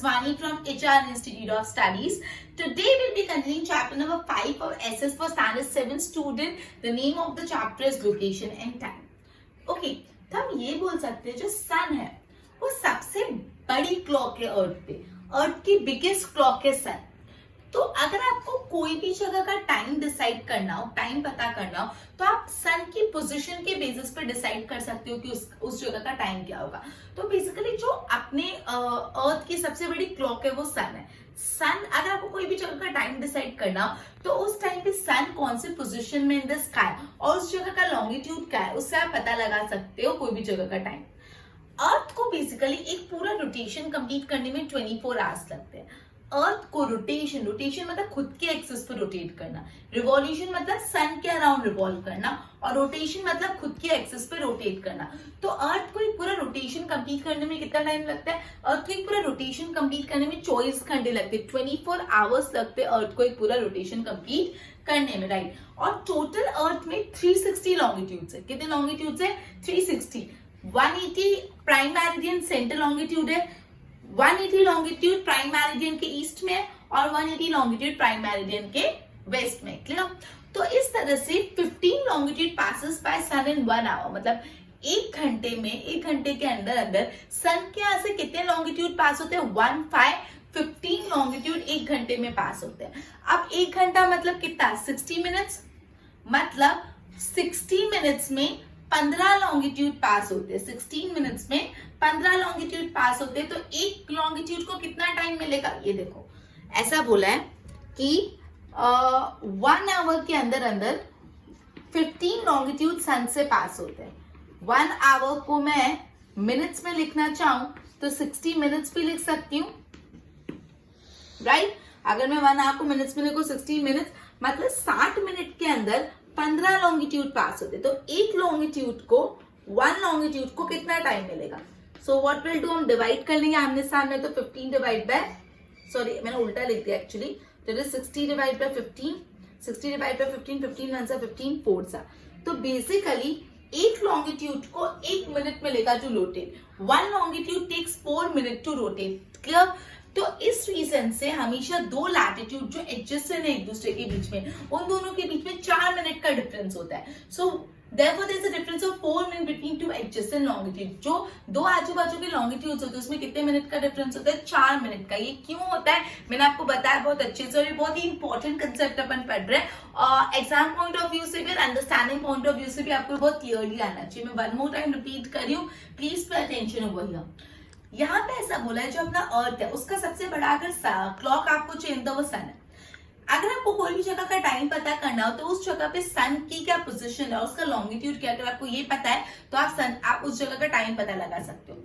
Aswani from HR Institute of Studies. Today we'll be continuing chapter number 5 of SS for Standard 7 student. The name of the chapter is Location and Time. Okay, तो हम ये बोल सकते हैं जो सन है वो सबसे बड़ी क्लॉक है अर्थ पे, अर्थ की बिगेस्ट क्लॉक है सन। तो अगर आपको कोई भी जगह का टाइम डिसाइड करना हो, टाइम पता करना हो, तो आप सन की पोजीशन के बेसिस पर डिसाइड कर सकते हो कि उस जगह का टाइम क्या होगा। तो बेसिकली जो अपने अर्थ की सबसे बड़ी क्लॉक है वो सन है। सन, अगर आपको कोई भी जगह का टाइम डिसाइड करना हो तो उस टाइम पे सन कौन से पोजीशन में इन द स्काई और उस जगह का लॉन्गिट्यूड क्या है उससे आप पता लगा सकते हो कोई भी जगह का टाइम। अर्थ को बेसिकली एक पूरा रोटेशन कंप्लीट करने में 24 आवर्स लगते हैं। अर्थ को रोटेशन मतलब खुद के एक्सिस पर रोटेट करना, रिवॉल्यूशन मतलब सन के अराउंड रिवॉल्व करना, और रोटेशन मतलब खुद के एक्सिस पे रोटेट करना। तो अर्थ को एक पूरा रोटेशन कंप्लीट करने में कितना टाइम लगता है? अर्थ को एक पूरा रोटेशन कंप्लीट करने में 24 घंटे लगते हैं, 24 आवर्स लगते हैं अर्थ को एक पूरा रोटेशन कंप्लीट करने में, राइट। और टोटल अर्थ में 360 लॉन्गिट्यूड्स है। कितने लॉन्गिट्यूड्स है? 360। 180 प्राइम मेरिडियन सेंटर लॉन्गिट्यूड है, 180 लॉन्गिट्यूड प्राइम मेरिडियन के ईस्ट में और 180 लॉन्गिट्यूड प्राइम मेरिडियन के वेस्ट में। क्लियर? तो इस तरह से 15 longitude passes by sun in 1 hour, मतलब एक घंटे के अंदर अंदर सन के यहाँ से कितने लॉन्गिट्यूड पास होते हैं? 15 लॉन्गिट्यूड एक घंटे में पास होते हैं। अब एक घंटा मतलब कितना? 60 मिनट्स, मतलब 60 मिनट्स में 15 लॉन्गिट्यूड पास होते हैं। 16 मिनट्स में 15 लॉन्गिट्यूड पास होते हैं। तो एक लॉन्गिट्यूड को कितना टाइम मिलेगा? ये देखो, ऐसा बोला है कि 1 आवर के अंदर अंदर 15 लॉन्गिट्यूड सन से पास होते हैं। 1 आवर को मैं मिनट्स में लिखना चाहूं तो 60 मिनट्स भी लिख सकती हूँ, राइट। अगर मैं 1 आवर को मिनट्स में लिखूं 60 मिनट्स मतलब 60 मिनट के अंदर 15 लॉन्गिट्यूड पास होते। तो एक लॉन्गिट्यूड को 1 लॉन्गिट्यूड को कितना टाइम मिलेगा? सो व्हाट विल डू, हम डिवाइड कर लेंगे आमने सामने। तो 15 डिवाइड बाय, सॉरी मैंने उल्टा लिख दिया एक्चुअली, तो 60 डिवाइड बाय 15, 60 डिवाइड बाय 15, 15 1 15 4 सा। तो बेसिकली एक लॉन्गिट्यूड को 1 मिनट में लेगा to rotate. 1 longitude takes 4 minute to rotate. Clear? तो इस रीजन से हमेशा दो लैटिट्यूड जो एडजेसेंट है एक दूसरे के बीच में, उन दोनों के बीच में 4 मिनट का डिफरेंस होता है। सो therefore there is a difference of 4 minutes between two adjacent longitude। जो दो आजू बाजू के लॉन्गिट्यूड्स होते हैं उसमें कितने मिनट का डिफरेंस होता है? 4 मिनट का। ये क्यों होता है मैंने आपको बताया बहुत अच्छे से, और ये बहुत ही इंपॉर्टेंट कंसेप्ट अपन पढ़ रहे हैं। एग्जाम पॉइंट ऑफ व्यू से भी, अंडरस्टैंडिंग पॉइंट ऑफ व्यू से भी आपको बहुत क्लियरली आना चाहिए। मैं 1 मोर टाइम रिपीट कर रही हूँ, please pay attention over here. यहाँ पे ऐसा बोला है जो अपना अर्थ है उसका सबसे बड़ा अगर क्लॉक आपको चाहिए तो वो सन है। अगर आपको कोई भी जगह का टाइम पता करना हो तो उस जगह पे सन की क्या पोजीशन है, उसका लॉन्गिट्यूड क्या, अगर आपको ये पता है तो आप उस जगह का टाइम पता लगा सकते हो।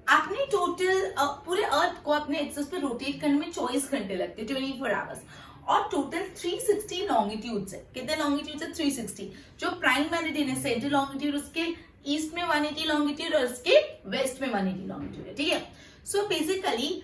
आपने टोटल पूरे अर्थ को अपने एक्सिस पे रोटेट करने में 24 घंटे लगते हैं, 24 आवर्स, और टोटल 360 लॉन्गिट्यूड्स है। कितने लॉन्गिट्यूड्स है? 360। जो प्राइम मेरिडियन है सेंटर लॉन्गिट्यूड उसके ईस्ट में 180 लॉन्गिट्यूड और उसके वेस्ट में 180 लॉन्गिट्यूड है, ठीक है। सो बेसिकली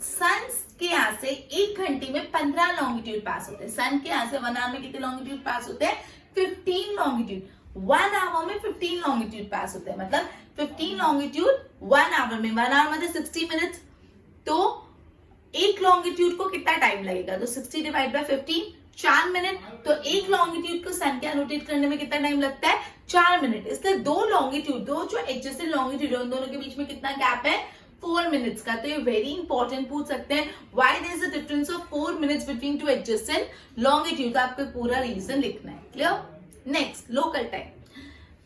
सन के यहाँ से एक घंटे में 15 लॉन्गिट्यूड पास होते हैं। सन के यहाँ से 1 आवर में कितने लॉन्गिट्यूड पास होते हैं? 15 लॉन्गिट्यूड। 1 आवर में 15 लॉन्गिट्यूड पास होते हैं, मतलब 15 लॉन्गिट्यूड 1 आवर में। 1 आवर मतलब 60 मिनट, तो एक लॉन्गिट्यूड को कितना टाइम लगेगा? तो 60 डिवाइड बाय 15, 4 मिनट। तो एक लॉन्गिट्यूड को सन के रोटेट करने में कितना टाइम लगता है? 4 मिनट। इसलिए दो लॉन्गिट्यूड, दो जो एडजेसेंट लॉन्गिट्यूड है उन दोनों के बीच में कितना गैप है? 4 मिनट्स का। तो ये वेरी इंपॉर्टेंट पूछ सकते हैं, why there is a difference of 4 minutes between two adjacent longitude. आपको पूरा रीजन लिखना है। Clear? Next, local time.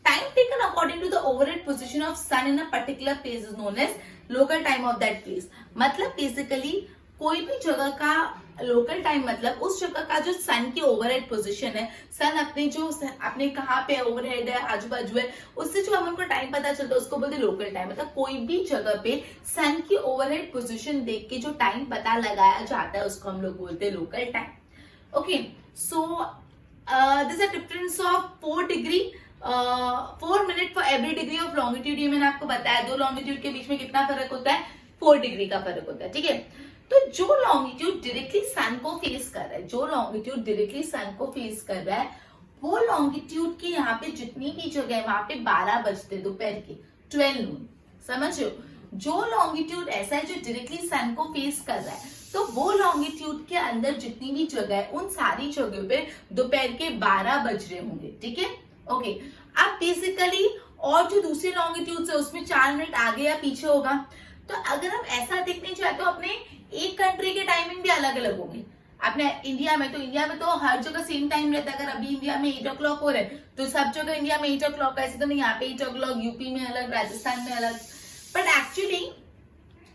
Time taken according to the overhead position of sun in a particular place is known as local time of that place। मतलब basically कोई भी जगह का local time मतलब उस जगह का जो सन की ओवरहेड पोजीशन है, सन अपने कहाँ पे ओवरहेड है, आजू बाजू है, उससे जो हमको टाइम पता चलता है उसको बोलते हैं लोकल टाइम। मतलब कोई भी जगह पे सन की ओवरहेड पोजीशन देख के जो टाइम पता लगाया जाता है उसको हम लोग बोलते हैं local time. Okay, so this a difference of 4 degree 4 minute for every degree of longitude. ये मैंने आपको बताया, दो लॉन्गिट्यूड के बीच में कितना फर्क होता है? 4 डिग्री का फर्क होता है, ठीक है। तो जो लॉन्गिट्यूड डायरेक्टली सन को फेस कर रहा है, जो लॉन्गिट्यूड डायरेक्टली सन को फेस कर रहा है, वो लॉन्गिट्यूड की यहाँ पे जितनी भी जगह है वहां पे 12 बजते दोपहर के 12 नून, समझ रहे हो? जो लॉन्गिट्यूड ऐसा है जो डायरेक्टली सन को फेस कर रहा है, तो वो लॉन्गिट्यूड के अंदर जितनी भी जगह है उन सारी जगहों पे दोपहर के 12 बज रहे होंगे, ठीक है। ओके, अब बेसिकली और जो दूसरे लॉन्गिट्यूड है उसमें 4 मिनट आगे या पीछे होगा। तो अगर हम ऐसा देखने चाहे तो अपने एक कंट्री के टाइमिंग भी अलग अलग होंगे। अपने इंडिया में तो हर जगह सेम टाइम रहता है। अगर अभी इंडिया में 8 o'clock हो रहा है तो सब जगह इंडिया में 8 o'clock, ऐसे तो नहीं यहाँ पे 8 o'clock, यूपी में अलग, राजस्थान में अलग। बट एक्चुअली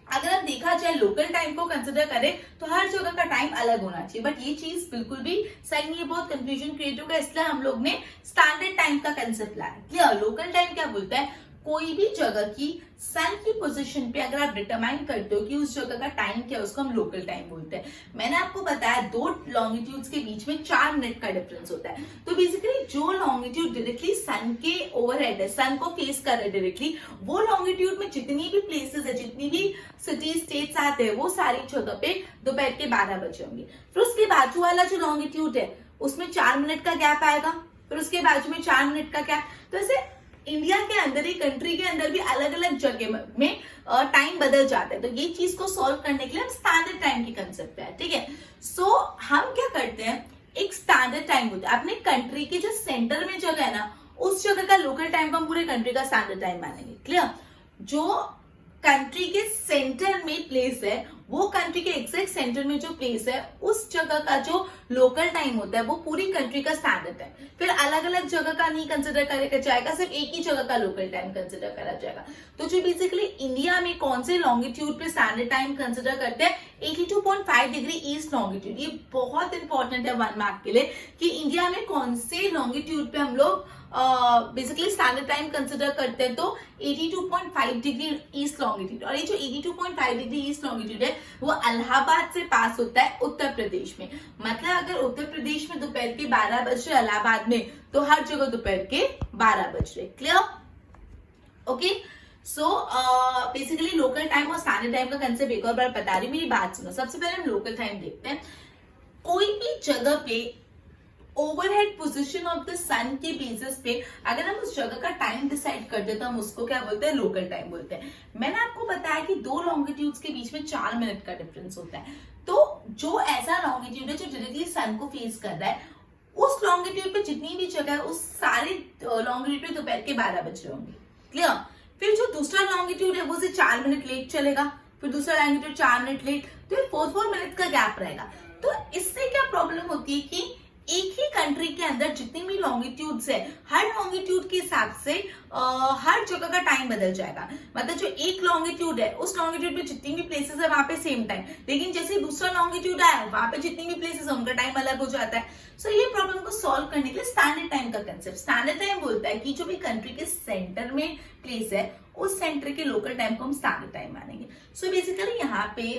अगर हम देखा जाए लोकल टाइम को कंसिडर करें तो हर जगह का टाइम अलग होना चाहिए। बट ये चीज बिल्कुल भी सही नहीं है, बहुत कंफ्यूजन क्रिएट होगा, इसलिए हम लोग ने स्टैंडर्ड टाइम का कंसेप्ट लाया। क्लियर? लोकल टाइम क्या बोलता है, कोई भी जगह की सन की पोजीशन पे अगर आप डिटरमाइन करते हो कि उस जगह का टाइम क्या है, उसको हम लोकल टाइम बोलते हैं। मैंने आपको बताया दो लॉन्गिट्यूड्स के बीच में 4 मिनट का डिफरेंस होता है। तो बेसिकली जो लॉन्गिट्यूड डायरेक्टली सन के ओवरहेड है, सन को फेस कर रहे डायरेक्टली, वो लॉन्गिट्यूड में जितनी भी प्लेसेस है, जितनी भी सिटी स्टेट्स आते हैं, वो सारी जगह पे दोपहर के 12 बजे होंगे। फिर उसके बाजू वाला जो लॉन्गिट्यूड है उसमें 4 मिनट का गैप आएगा, फिर उसके बाजू में 4 मिनट का गैप। तो ऐसे इंडिया के अंदर ही, कंट्री के अंदर भी अलग अलग जगह में टाइम बदल जाता है। तो ये चीज को सॉल्व करने के लिए हम स्टैंडर्ड टाइम की कंसेप्ट है, ठीक है। सो हम क्या करते हैं, एक स्टैंडर्ड टाइम होता है अपने कंट्री के जो सेंटर में जगह है ना, उस जगह का लोकल टाइम को हम पूरे कंट्री का स्टैंडर्ड टाइम मानेंगे। क्लियर? जो कंट्री के सेंटर में प्लेस है, वो कंट्री के एग्जैक्ट सेंटर में जो प्लेस है, उस जगह का जो लोकल टाइम होता है वो पूरी कंट्री का स्टैंडर्ड टाइम। फिर अलग अलग जगह का नहीं कंसिडर करेगा जाएगा, सिर्फ एक ही जगह का लोकल टाइम कंसिडर करा जाएगा। तो जो बेसिकली इंडिया में कौन से लॉन्गिट्यूड पे स्टैंडर्ड टाइम कंसिडर करते हैं, 82.5 डिग्री ईस्ट लॉन्गिट्यूड। ये बहुत इंपॉर्टेंट है 1 मार्क के लिए कि इंडिया में कौन से लॉन्गिट्यूड पे हम लोग बेसिकली स्टैंडर्ड टाइम कंसिडर करते हैं। तो 82.5 डिग्री ईस्ट लॉन्गिट्यूड, और ये जो 82.5 डिग्री ईस्ट लॉन्गिट्यूड है वो इलाहाबाद से पास होता है उत्तर प्रदेश में। मतलब अगर उत्तर प्रदेश में दोपहर के 12 बज रहे, इलाहाबाद में तो हर जगह दोपहर के 12 बज रहे। Clear? Okay, so basically local time और स्टैंडर्ड टाइम का कंसेप्ट एक और बार बता रही हूँ, मेरी बात सुनो। सबसे पहले हम लोकल टाइम देखते हैं। कोई भी जगह पे ओवरहेड पोजीशन ऑफ द सन के बेसिस पे अगर हम उस जगह का टाइम डिसाइड करते हैं तो हम उसको क्या बोलते हैं, लोकल टाइम बोलते हैं। मैंने आपको बताया कि दो लॉन्गिट्यूड्स के बीच में 4 मिनट का डिफरेंस होता है। तो जो ऐसा लॉन्गिट्यूड है जो डायरेक्टली सन को फेस कर रहा है, उस लॉन्गिट्यूड पे जितनी भी जगह है उस सारे लॉन्गिट्यूड पे दोपहर के 12 बज रहे होंगे। क्लियर? फिर जो दूसरा लॉन्गिट्यूड है वो से 4 मिनट लेट चलेगा, फिर दूसरा लॉन्गिट्यूड 4 मिनट लेट, तो ये 4 मिनट का गैप रहेगा। तो इससे क्या प्रॉब्लम होती है कि एक ही कंट्री के अंदर जितनी भी लॉन्गिट्यूड्स है, हर लॉन्गिट्यूड के हिसाब से हर जगह का टाइम बदल जाएगा। मतलब जो एक लॉन्गिट्यूड है उस लॉन्गिट्यूड पे जितनी भी प्लेसेस है वहां पे सेम टाइम, लेकिन जैसे दूसरा लॉन्गिट्यूड आया वहां पे जितनी भी प्लेसेस है उनका टाइम अलग हो जाता है। सो ये प्रॉब्लम को सॉल्व करने के लिए स्टैंडर्ड टाइम का कंसेप्ट, स्टैंडर्ड टाइम बोलता है कि जो भी कंट्री के सेंटर में प्लेस है उस सेंटर के लोकल टाइम को हम स्टैंडर्ड टाइम मानेंगे। सो बेसिकली यहाँ पे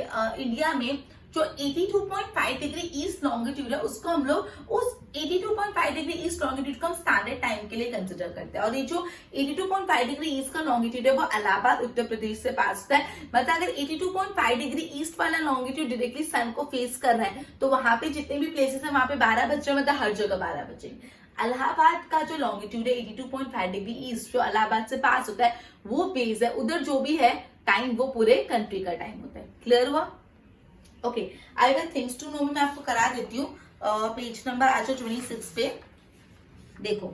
इंडिया में जो 82.5 डिग्री ईस्ट लॉन्गिट्यूड है उसको हम लोग उस 82.5 डिग्री ईस्ट लॉन्गिट्यूड को हम स्टैंडर्ड टाइम के लिए कंसिडर करते हैं। और ये जो 82.5 डिग्री ईस्ट का लॉन्गिट्यूड है वो इलाहाबाद उत्तर प्रदेश से पास होता है। मतलब अगर 82.5 डिग्री ईस्ट वाला लॉन्गिट्यूड डायरेक्टली सन को फेस कर रहा है तो वहां पे जितने भी प्लेसेस है वहां पे 12 बज रहे, मतलब हर जगह 12 बजे। इलाहाबाद का जो लॉन्गिट्यूड है 82.5 डिग्री ईस्ट जो इलाहाबाद से पास होता है वो बेस है, उधर जो भी है टाइम वो पूरे कंट्री का टाइम होता है। क्लियर हुआ? Okay, I will things to know में मैं आपको करा देती हूँ। पेज नंबर आ जाओ 26 पे। देखो,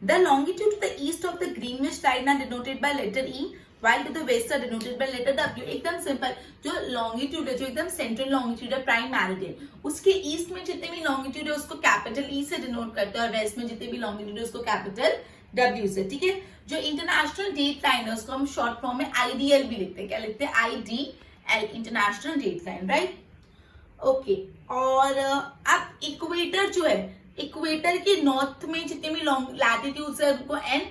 the longitude to the east of the Greenwich line are denoted by letter E, while to the west are denoted by letter W। एकदम सिंपल, जो लॉन्गिट्यूड है, जो एकदम सेंट्रल लॉन्गिट्यूड है प्राइम मेरिडियन, उसके ईस्ट में जितने भी लॉन्गिट्यूड है उसको कैपिटल ई से डिनोट करते हैं, और वेस्ट में जितने भी लॉन्गिट्यूड है उसको कैपिटल W से। ठीक है? जो इंटरनेशनल डेट लाइन है उसको हम शॉर्ट फॉर्म में IDL भी लिखते हैं। क्या लिखते हैं? IDL, international date line, right? Okay, और अब इक्वेटर जो है, इक्वेटर के नॉर्थ में जितने भी लॉन्ग लैटिट्यूड्स है उनको N,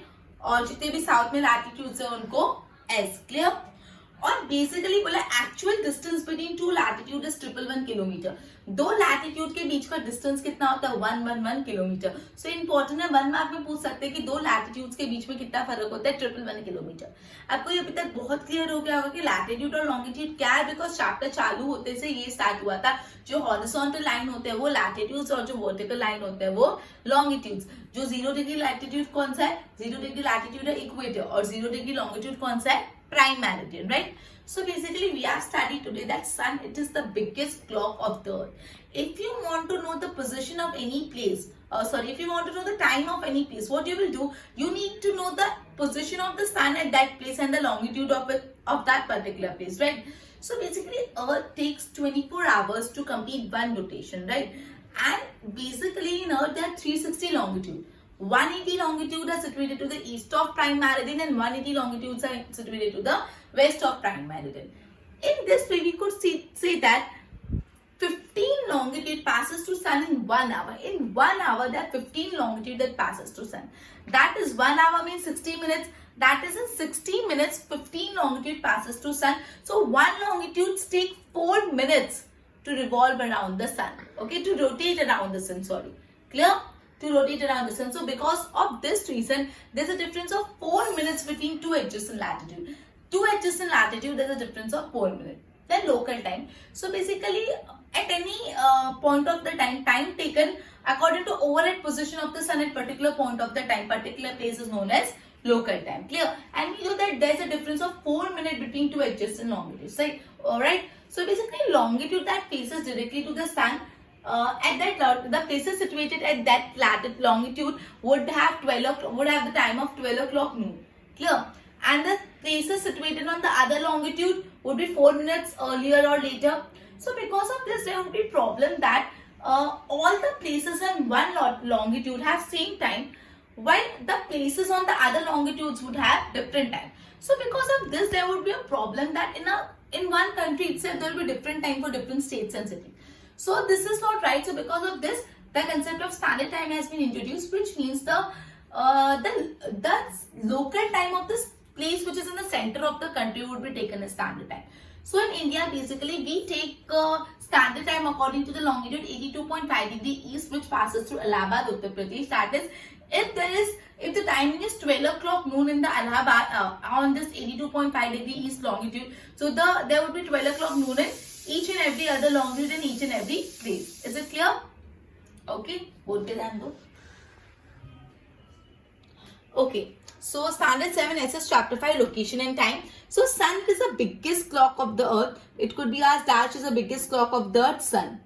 और जितने भी साउथ में लैटिट्यूड्स है उनको S। क्लियर? और बेसिकली बोला actual distance between two latitude is 111 kilometre. दो लैटिट्यूड के बीच का डिस्टेंस कितना होता है? 111 किलोमीटर। सो इंपॉर्टेंट है, 1 मार्क में पूछ सकते हैं कि दो लैटिट्यूड्स के बीच में कितना फर्क होता है? 111 किलोमीटर। आपको ये अभी तक बहुत क्लियर हो गया होगा कि लैटिट्यूड और लॉन्गिट्यूड क्या है, बिकॉज चैप्टर चालू होते से ये स्टार्ट हुआ था। जो हॉरिजॉन्टल लाइन होते हैं वो लैटिट्यूड्स और जो वर्टिकल लाइन होते हैं वो लॉन्गिट्यूड्स। जो 0 डिग्री लैटिट्यूड कौन सा है? 0 डिग्री लैटिट्यूड है इक्वेटर, और 0 डिग्री लॉन्गिट्यूड कौन सा है? prime meridian, right? So basically we have studied today that sun, it is the biggest clock of the earth. If you want to know the position of any place, if you want to know the time of any place, what you will do, you need to know the position of the sun at that place and the longitude of it, of that particular place, right? So basically earth takes 24 hours to complete one rotation, right? And basically in earth there are 360 longitude. 180 longitude are situated to the east of prime meridian and 180 longitudes are situated to the west of prime meridian. In this way we could say that 15 longitude passes to sun in 1 hour. In 1 hour there are 15 longitude that passes to sun. That is 1 hour means 60 minutes. That is in 60 minutes 15 longitude passes to sun. So one longitude takes 4 minutes to revolve around the sun. Okay, to rotate around the sun, sorry. Clear? To rotate around the sun. So because of this reason, there's a difference of 4 minutes between two adjacent latitude. Two adjacent latitude, there's a difference of 4 minutes. Then local time. So basically at any point of the time taken according to overhead position of the sun at particular point of the time, particular place is known as local time. Clear? And we know that there's a difference of 4 minutes between two adjacent longitudes, right? Alright. So basically longitude that faces directly to the sun, at that the places situated at that latitude longitude would have the time of 12 o'clock noon. Clear? And the places situated on the other longitude would be 4 minutes earlier or later. So because of this there would be problem that all the places on one longitude have same time, while the places on the other longitudes would have different time. So because of this there would be a problem that in one country itself there will be different time for different states and cities. So this is not right. So because of this the concept of standard time has been introduced, which means the local time of this place which is in the center of the country would be taken as standard time. So in India basically we take standard time according to the longitude 82.5 degree east, which passes through Allahabad, Uttar Pradesh. That is, if the timing is 12 o'clock noon in the Allahabad on this 82.5 degree east longitude, so there would be 12 o'clock noon in each and every other longitude in each and every place. Is it clear? Okay, both the both. Okay, so standard 7 SS chapter 5 location and time. So sun is the biggest clock of the earth. It could be asked that is the biggest clock of the earth, sun.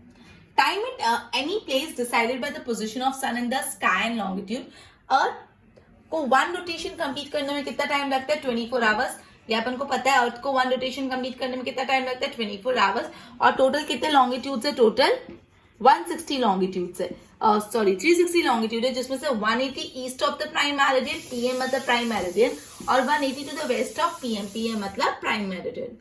Time at any place decided by the position of sun in the sky and longitude. Earth को one rotation complete करने में कितना time लगता है? 24 hours. ये अपन को पता है अर्थ को one rotation complete करने में कितना time लगता है? 24 hours. और total कितने longitudes है? Total 160 longitudes है. 360 longitude है, जिसमें से 180 east of the prime meridian, PM मतलब prime meridian, और 180 to the west of PM, PM मतलब prime meridian.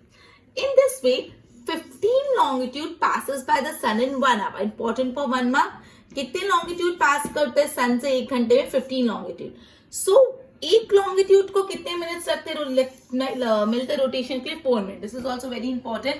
In this way, 15 longitude passes by the sun in 1 hour. Important for 1 mark. कितने longitude pass करते हैं sun से 1 घंटे में? 15 longitude. So एक longitude को कितने minutes मिलते rotation के लिए? 4 minutes. This is also very important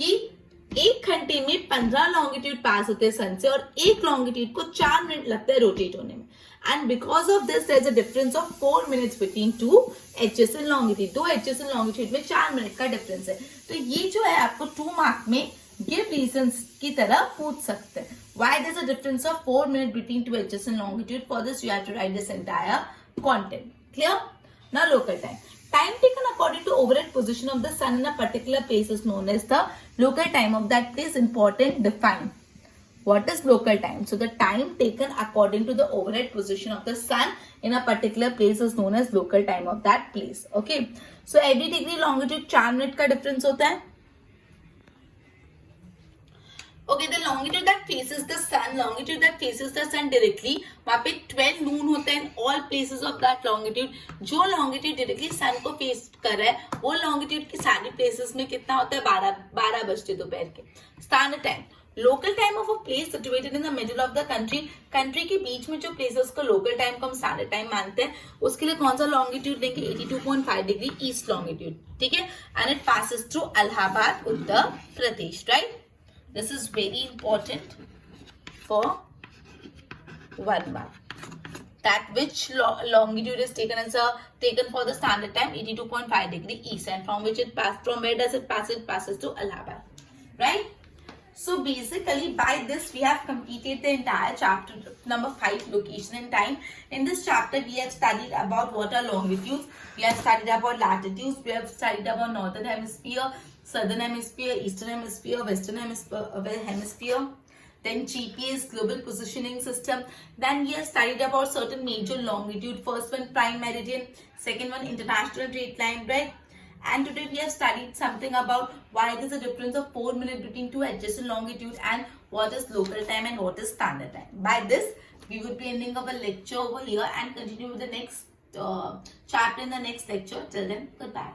कि 1 घंटे में 15 longitude pass होते हैं सन से और एक longitude को 4 मिनट लगता है rotate होने में. And because of this, there is a difference of 4 minutes between two adjacent longitude. दो adjacent longitude में 4 मिनट का difference है. तो ये जो है आपको 2 mark में give reasons की तरह पूछ सकते हैं. Why there is a difference of 4 minutes between two adjacent longitude? For this, you have to write this entire content. Clear? Now local time. Time taken according to overhead position of the sun in a particular place is known as the local time of that place. Important, define. What is local time? So the time taken according to the overhead position of the sun in a particular place is known as local time of that place. Okay. So every degree longitude 4 minute का difference होता है. Okay, the longitude that faces the sun directly, वहाँ पे 12 noon होता है in all places of that longitude. जो longitude directly sun को face कर रहा है, वो longitude की सारी places में कितना होता है? 12 बजते दोपहर के. Standard time. Local time of a place situated in the middle of the country. Country के बीच में जो places को local time को हम standard time मानते हैं, उसके लिए कौन सा longitude लेंगे? 82.5 degree east longitude. ठीक है? And it passes through Allahabad, Uttar Pradesh, right? This is very important for 1 mark. That which longitude is taken for the standard time? 82.5 degree east, and from which it passes. From where does it pass? It passes to Allahabad, right? So basically by this we have completed the entire chapter number 5, location and time. In this chapter we have studied about what are longitudes, we have studied about latitudes, we have studied about northern hemisphere, southern hemisphere, eastern hemisphere, western hemisphere. Then GPS, global positioning system. Then we have studied about certain major longitude. First one, prime meridian. Second one, international trade line, right? And today we have studied something about why there is a difference of 4 minutes between two adjacent longitudes and what is local time and what is standard time. By this, we would be ending our lecture over here and continue with the next chapter in the next lecture. Till then, goodbye.